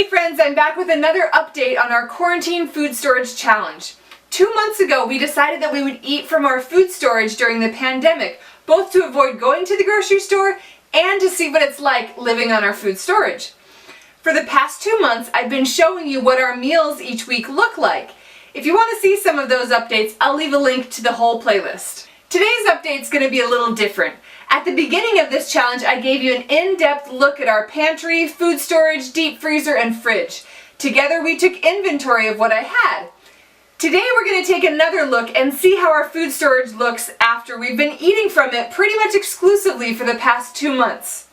Hey friends, I'm back with another update on our quarantine food storage challenge. 2 months ago, we decided that we would eat from our food storage during the pandemic, both to avoid going to the grocery store and to see what it's like living on our food storage. For the past 2 months, I've been showing you what our meals each week look like. If you want to see some of those updates, I'll leave a link to the whole playlist. Today's update is going to be a little different. At the beginning of this challenge, I gave you an in-depth look at our pantry, food storage, deep freezer, and fridge. Together we took inventory of what I had. Today we're going to take another look and see how our food storage looks after we've been eating from it pretty much exclusively for the past 2 months.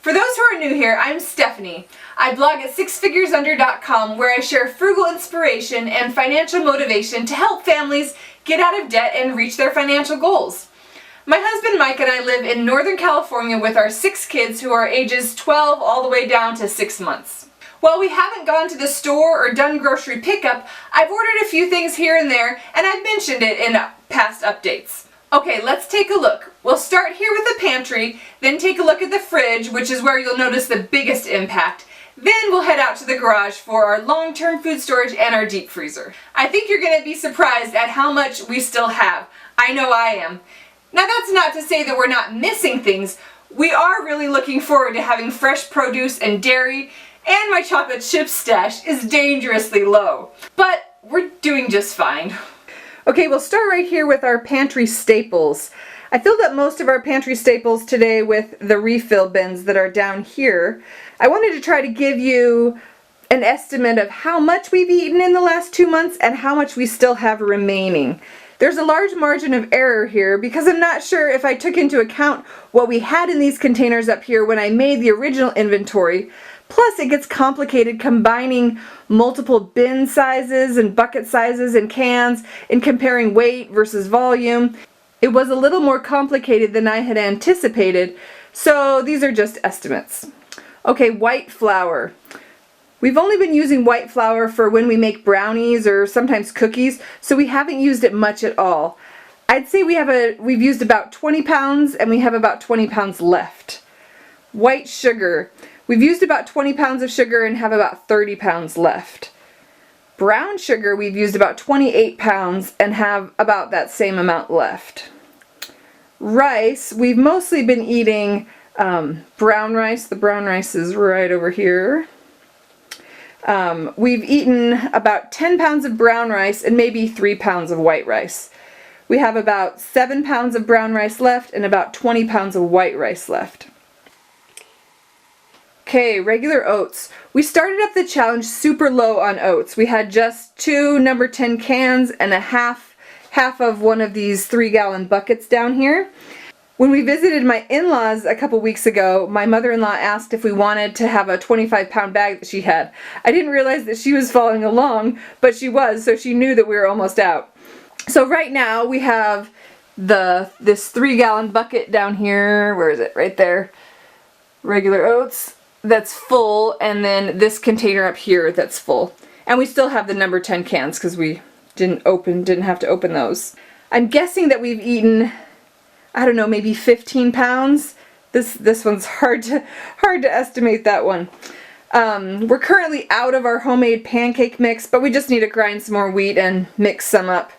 For those who are new here, I'm Stephanie. I blog at sixfiguresunder.com where I share frugal inspiration and financial motivation to help families get out of debt and reach their financial goals. My husband Mike and I live in Northern California with our 6 kids who are ages 12 all the way down to 6 months. While we haven't gone to the store or done grocery pickup, I've ordered a few things here and there, and I've mentioned it in past updates. Okay, let's take a look. We'll start here with the pantry, then take a look at the fridge, which is where you'll notice the biggest impact. Then we'll head out to the garage for our long-term food storage and our deep freezer. I think you're going to be surprised at how much we still have. I know I am. Now that's not to say that we're not missing things. We are really looking forward to having fresh produce and dairy, and my chocolate chip stash is dangerously low. But we're doing just fine. Okay, we'll start right here with our pantry staples. I filled up most of our pantry staples today with the refill bins that are down here. I wanted to try to give you an estimate of how much we've eaten in the last 2 months and how much we still have remaining. There's a large margin of error here because I'm not sure if I took into account what we had in these containers up here when I made the original inventory. Plus it gets complicated combining multiple bin sizes and bucket sizes and cans and comparing weight versus volume. It was a little more complicated than I had anticipated, so these are just estimates. Okay, white flour. We've only been using white flour for when we make brownies or sometimes cookies, so we haven't used it much at all. I'd say we've used about 20 pounds and we have about 20 pounds left. White sugar. We've used about 20 pounds of sugar and have about 30 pounds left. Brown sugar, we've used about 28 pounds and have about that same amount left. Rice, we've mostly been eating brown rice. The brown rice is right over here. We've eaten about 10 pounds of brown rice and maybe 3 pounds of white rice. We have about 7 pounds of brown rice left and about 20 pounds of white rice left. Okay, regular oats. We started up the challenge super low on oats. We had just 2 number 10 cans and a half of one of these 3-gallon buckets down here. When we visited my in-laws a couple weeks ago, my mother-in-law asked if we wanted to have a 25-pound bag that she had. I didn't realize that she was following along, but she was, so she knew that we were almost out. So right now we have this 3-gallon bucket down here. Where is it? Right there. Regular oats. That's full, and then this container up here that's full. And we still have the number 10 cans because we didn't have to open those. I'm guessing that we've eaten, I don't know, maybe 15 pounds. This one's hard to estimate that one. We're currently out of our homemade pancake mix, but we just need to grind some more wheat and mix some up.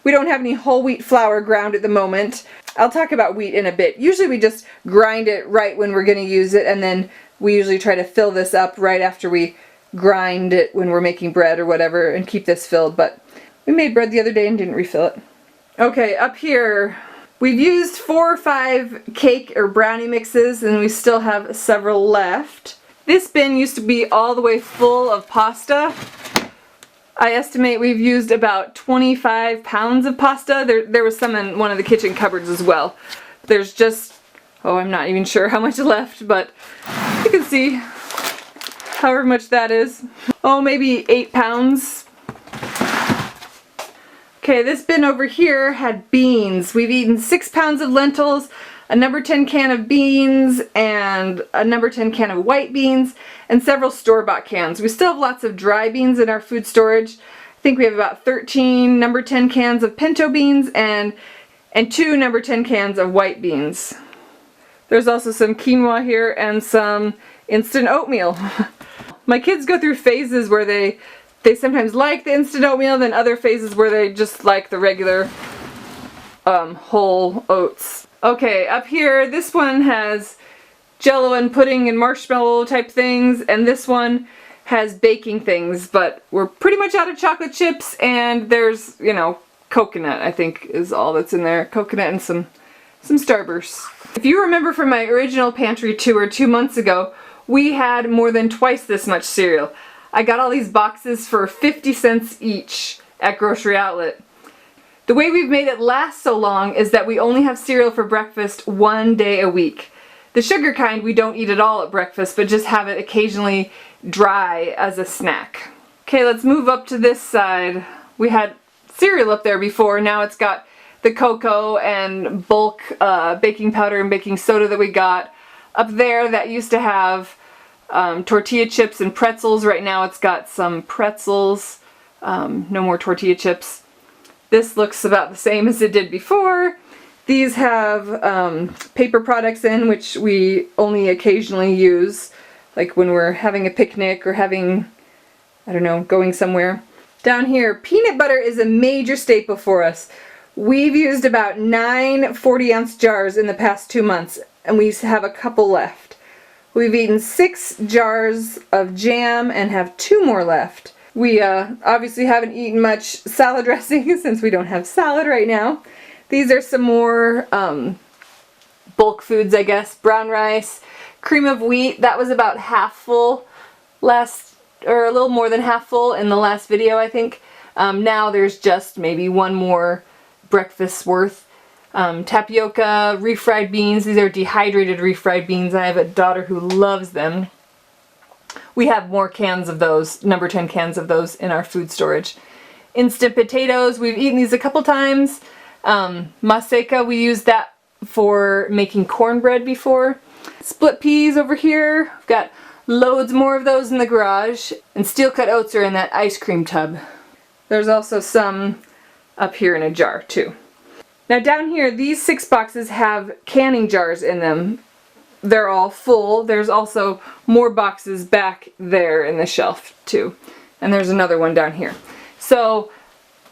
We don't have any whole wheat flour ground at the moment. I'll talk about wheat in a bit. Usually we just grind it right when we're going to use it, and then we usually try to fill this up right after we grind it when we're making bread or whatever and keep this filled, but we made bread the other day and didn't refill it. Okay, up here we've used 4 or 5 cake or brownie mixes and we still have several left. This bin used to be all the way full of pasta. I estimate we've used about 25 pounds of pasta. There was some in one of the kitchen cupboards as well. There's just, oh, I'm not even sure how much left, but you can see however much that is. Oh, maybe 8 pounds. Okay, this bin over here had beans. We've eaten 6 pounds of lentils, a number 10 can of beans, and a number 10 can of white beans, and several store-bought cans. We still have lots of dry beans in our food storage. I think we have about 13 number 10 cans of pinto beans and 2 number 10 cans of white beans. There's also some quinoa here and some instant oatmeal. My kids go through phases where they sometimes like the instant oatmeal, then other phases where they just like the regular whole oats. Okay, up here, this one has jello and pudding and marshmallow type things, and this one has baking things, but we're pretty much out of chocolate chips, and there's, you know, coconut, I think is all that's in there. Coconut and some Starburst. If you remember from my original pantry tour 2 months ago, we had more than twice this much cereal. I got all these boxes for 50 cents each at Grocery Outlet. The way we've made it last so long is that we only have cereal for breakfast 1 day a week. The sugar kind we don't eat at all at breakfast, but just have it occasionally dry as a snack. Okay, let's move up to this side. We had cereal up there before, now it's got the cocoa and bulk baking powder and baking soda that we got. Up there, that used to have tortilla chips and pretzels. Right now it's got some pretzels, no more tortilla chips. This looks about the same as it did before. These have paper products in, which we only occasionally use, like when we're having a picnic or having, I don't know, going somewhere. Down here, peanut butter is a major staple for us. We've used about 9 40-ounce jars in the past 2 months, and we have a couple left. We've eaten 6 jars of jam and have 2 more left. We obviously haven't eaten much salad dressing since we don't have salad right now. These are some more bulk foods, I guess. Brown rice, cream of wheat, that was about half full or a little more than half full in the last video, I think. Now there's just maybe 1 more breakfast worth. Tapioca, refried beans, these are dehydrated refried beans. I have a daughter who loves them. We have more cans of those, number 10 cans of those in our food storage. Instant potatoes, we've eaten these a couple times. Maseca, we used that for making cornbread before. Split peas over here, we've got loads more of those in the garage. And steel cut oats are in that ice cream tub. There's also some up here in a jar too. Now down here, these 6 boxes have canning jars in them. They're all full. There's also more boxes back there in the shelf too. And there's another one down here. So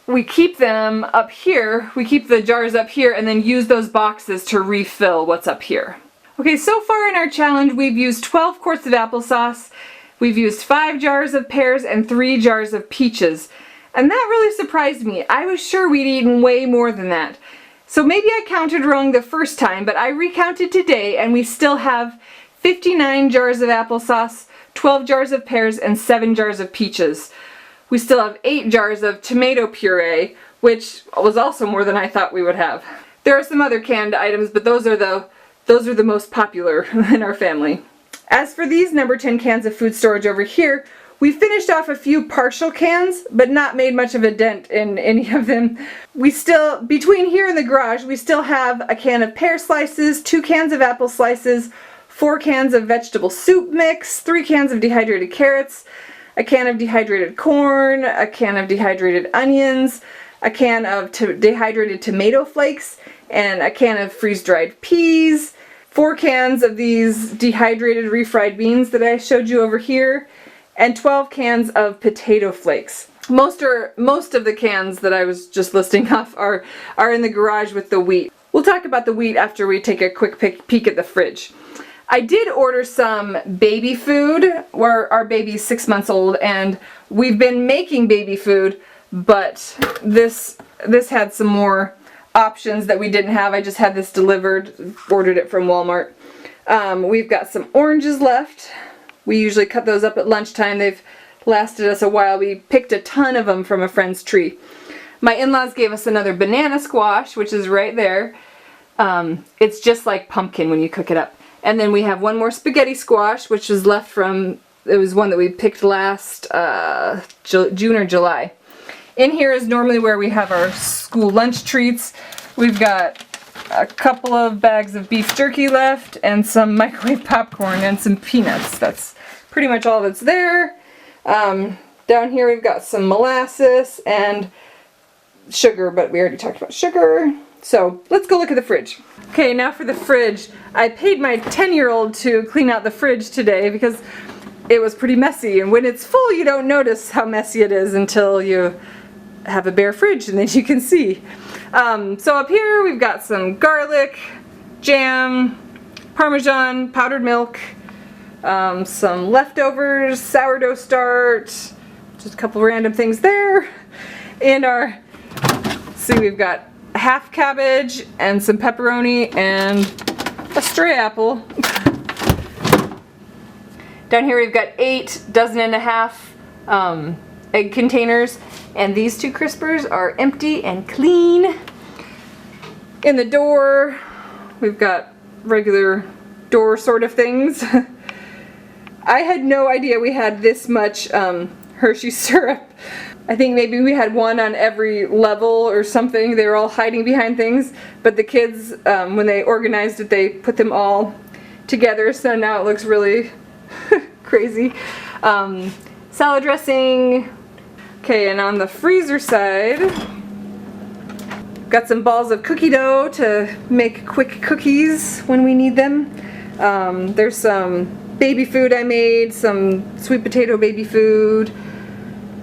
we keep them up here, we keep the jars up here and then use those boxes to refill what's up here. Okay, so far in our challenge we've used 12 quarts of applesauce, we've used 5 jars of pears and 3 jars of peaches. And that really surprised me. I was sure we'd eaten way more than that. So maybe I counted wrong the first time, but I recounted today and we still have 59 jars of applesauce, 12 jars of pears, and 7 jars of peaches. We still have 8 jars of tomato puree, which was also more than I thought we would have. There are some other canned items, but those are the most popular in our family. As for these number 10 cans of food storage over here, we finished off a few partial cans, but not made much of a dent in any of them. We still, between here and the garage, we still have a can of pear slices, 2 cans of apple slices, 4 cans of vegetable soup mix, 3 cans of dehydrated carrots, a can of dehydrated corn, a can of dehydrated onions, a can of dehydrated tomato flakes, and a can of freeze-dried peas, 4 cans of these dehydrated refried beans that I showed you over here, and 12 cans of potato flakes. Most of the cans that I was just listing off are in the garage with the wheat. We'll talk about the wheat after we take a quick peek at the fridge. I did order some baby food. Our baby's 6 months old and we've been making baby food, but this had some more options that we didn't have. I just had this delivered, ordered it from Walmart. We've got some oranges left. We usually cut those up at lunchtime. They've lasted us a while. We picked a ton of them from a friend's tree. My in-laws gave us another banana squash, which is right there. It's just like pumpkin when you cook it up. And then we have one more spaghetti squash, which was left from, it was one that we picked last June or July. In here is normally where we have our school lunch treats. We've got a couple of bags of beef jerky left and some microwave popcorn and some peanuts. That's pretty much all that's there. Down here we've got some molasses and sugar, but we already talked about sugar. So let's go look at the fridge. Okay, now for the fridge. I paid my 10-year-old to clean out the fridge today because it was pretty messy, and when it's full you don't notice how messy it is until you have a bare fridge and then you can see. So up here we've got some garlic, jam, Parmesan, powdered milk, some leftovers, sourdough starch, just a couple random things there. In our, see, we've got a half cabbage and some pepperoni and a stray apple. Down here we've got 8 dozen and a half egg containers, and these 2 crispers are empty and clean. In the door we've got regular door sort of things. I had no idea we had this much Hershey syrup. I think maybe we had one on every level or something. They were all hiding behind things, but the kids, when they organized it, they put them all together, so now it looks really crazy. Salad dressing. Okay, and on the freezer side, got some balls of cookie dough to make quick cookies when we need them. There's some baby food I made, some sweet potato baby food.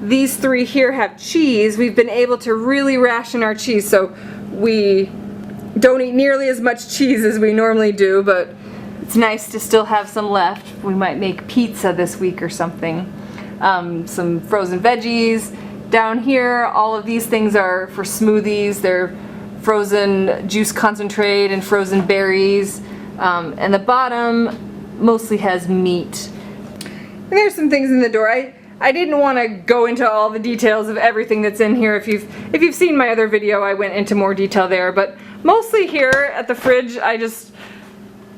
These 3 here have cheese. We've been able to really ration our cheese, so we don't eat nearly as much cheese as we normally do, but it's nice to still have some left. We might make pizza this week or something. Some frozen veggies. Down here, all of these things are for smoothies. They're frozen juice concentrate and frozen berries. And the bottom mostly has meat. And there's some things in the door. I didn't want to go into all the details of everything that's in here. If you've seen my other video, I went into more detail there, but mostly here at the fridge,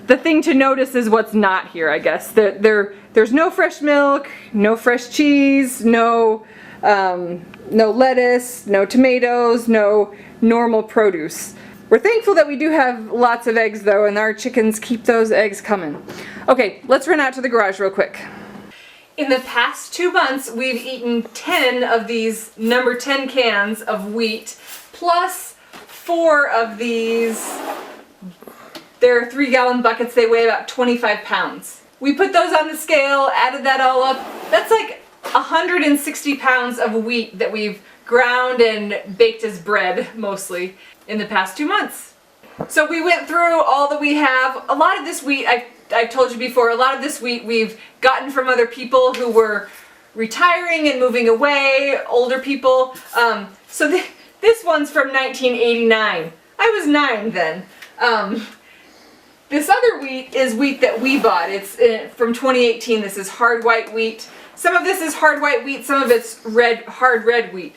the thing to notice is what's not here, I guess. There's no fresh milk, no fresh cheese, no lettuce, no tomatoes, no normal produce. We're thankful that we do have lots of eggs though, and our chickens keep those eggs coming. Okay, let's run out to the garage real quick. In the past 2 months, we've eaten 10 of these number 10 cans of wheat, plus 4 of these. They're 3-gallon buckets. They weigh about 25 pounds. We put those on the scale, added that all up. That's like 160 pounds of wheat that we've ground and baked as bread, mostly, in the past 2 months. So we went through all that we have. A lot of this wheat, I've told you before, a lot of this wheat we've gotten from other people who were retiring and moving away, older people. So this one's from 1989. I was 9 then. This other wheat is wheat that we bought. It's from 2018. This is hard white wheat. Some of this is hard white wheat, some of it's hard red wheat.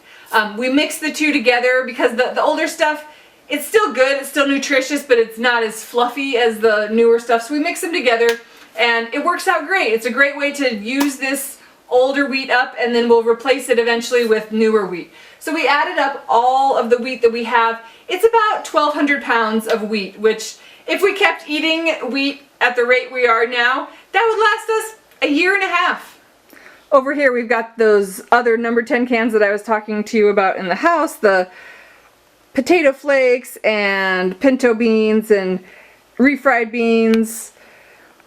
We mix the 2 together because the older stuff, it's still good, it's still nutritious, but it's not as fluffy as the newer stuff. So we mix them together and it works out great. It's a great way to use this older wheat up, and then we'll replace it eventually with newer wheat. So we added up all of the wheat that we have. It's about 1,200 pounds of wheat, which if we kept eating wheat at the rate we are now, that would last us a year and a half. Over here we've got those other number 10 cans that I was talking to you about in the house, the potato flakes and pinto beans and refried beans.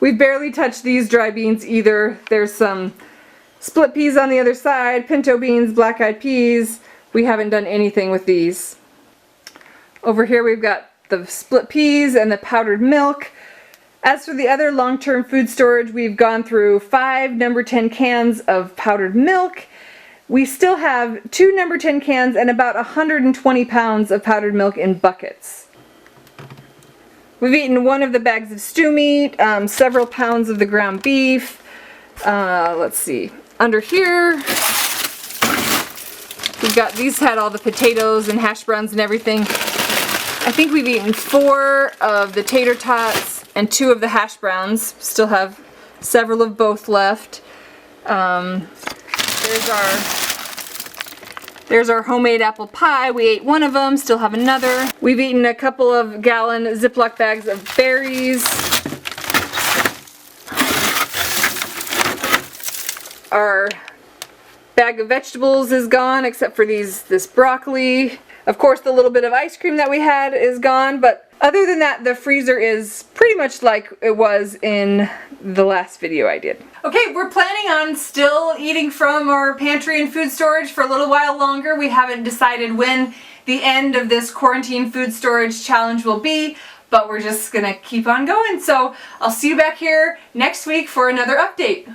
We've barely touched these dry beans either. There's some split peas on the other side, pinto beans, black-eyed peas. We haven't done anything with these. Over here we've got the split peas and the powdered milk. As for the other long-term food storage, we've gone through 5 number 10 cans of powdered milk. We still have 2 number 10 cans and about 120 pounds of powdered milk in buckets. We've eaten 1 of the bags of stew meat, several pounds of the ground beef. Let's see. Under here, we've got, these had all the potatoes and hash browns and everything. I think we've eaten 4 of the tater tots and 2 of the hash browns. Still have several of both left. There's our homemade apple pie. We ate 1 of them, still have another. We've eaten a couple of gallon Ziploc bags of berries. Our bag of vegetables is gone except for this broccoli. Of course, the little bit of ice cream that we had is gone, but other than that, the freezer is pretty much like it was in the last video I did. Okay, we're planning on still eating from our pantry and food storage for a little while longer. We haven't decided when the end of this quarantine food storage challenge will be, but we're just gonna keep on going. So I'll see you back here next week for another update.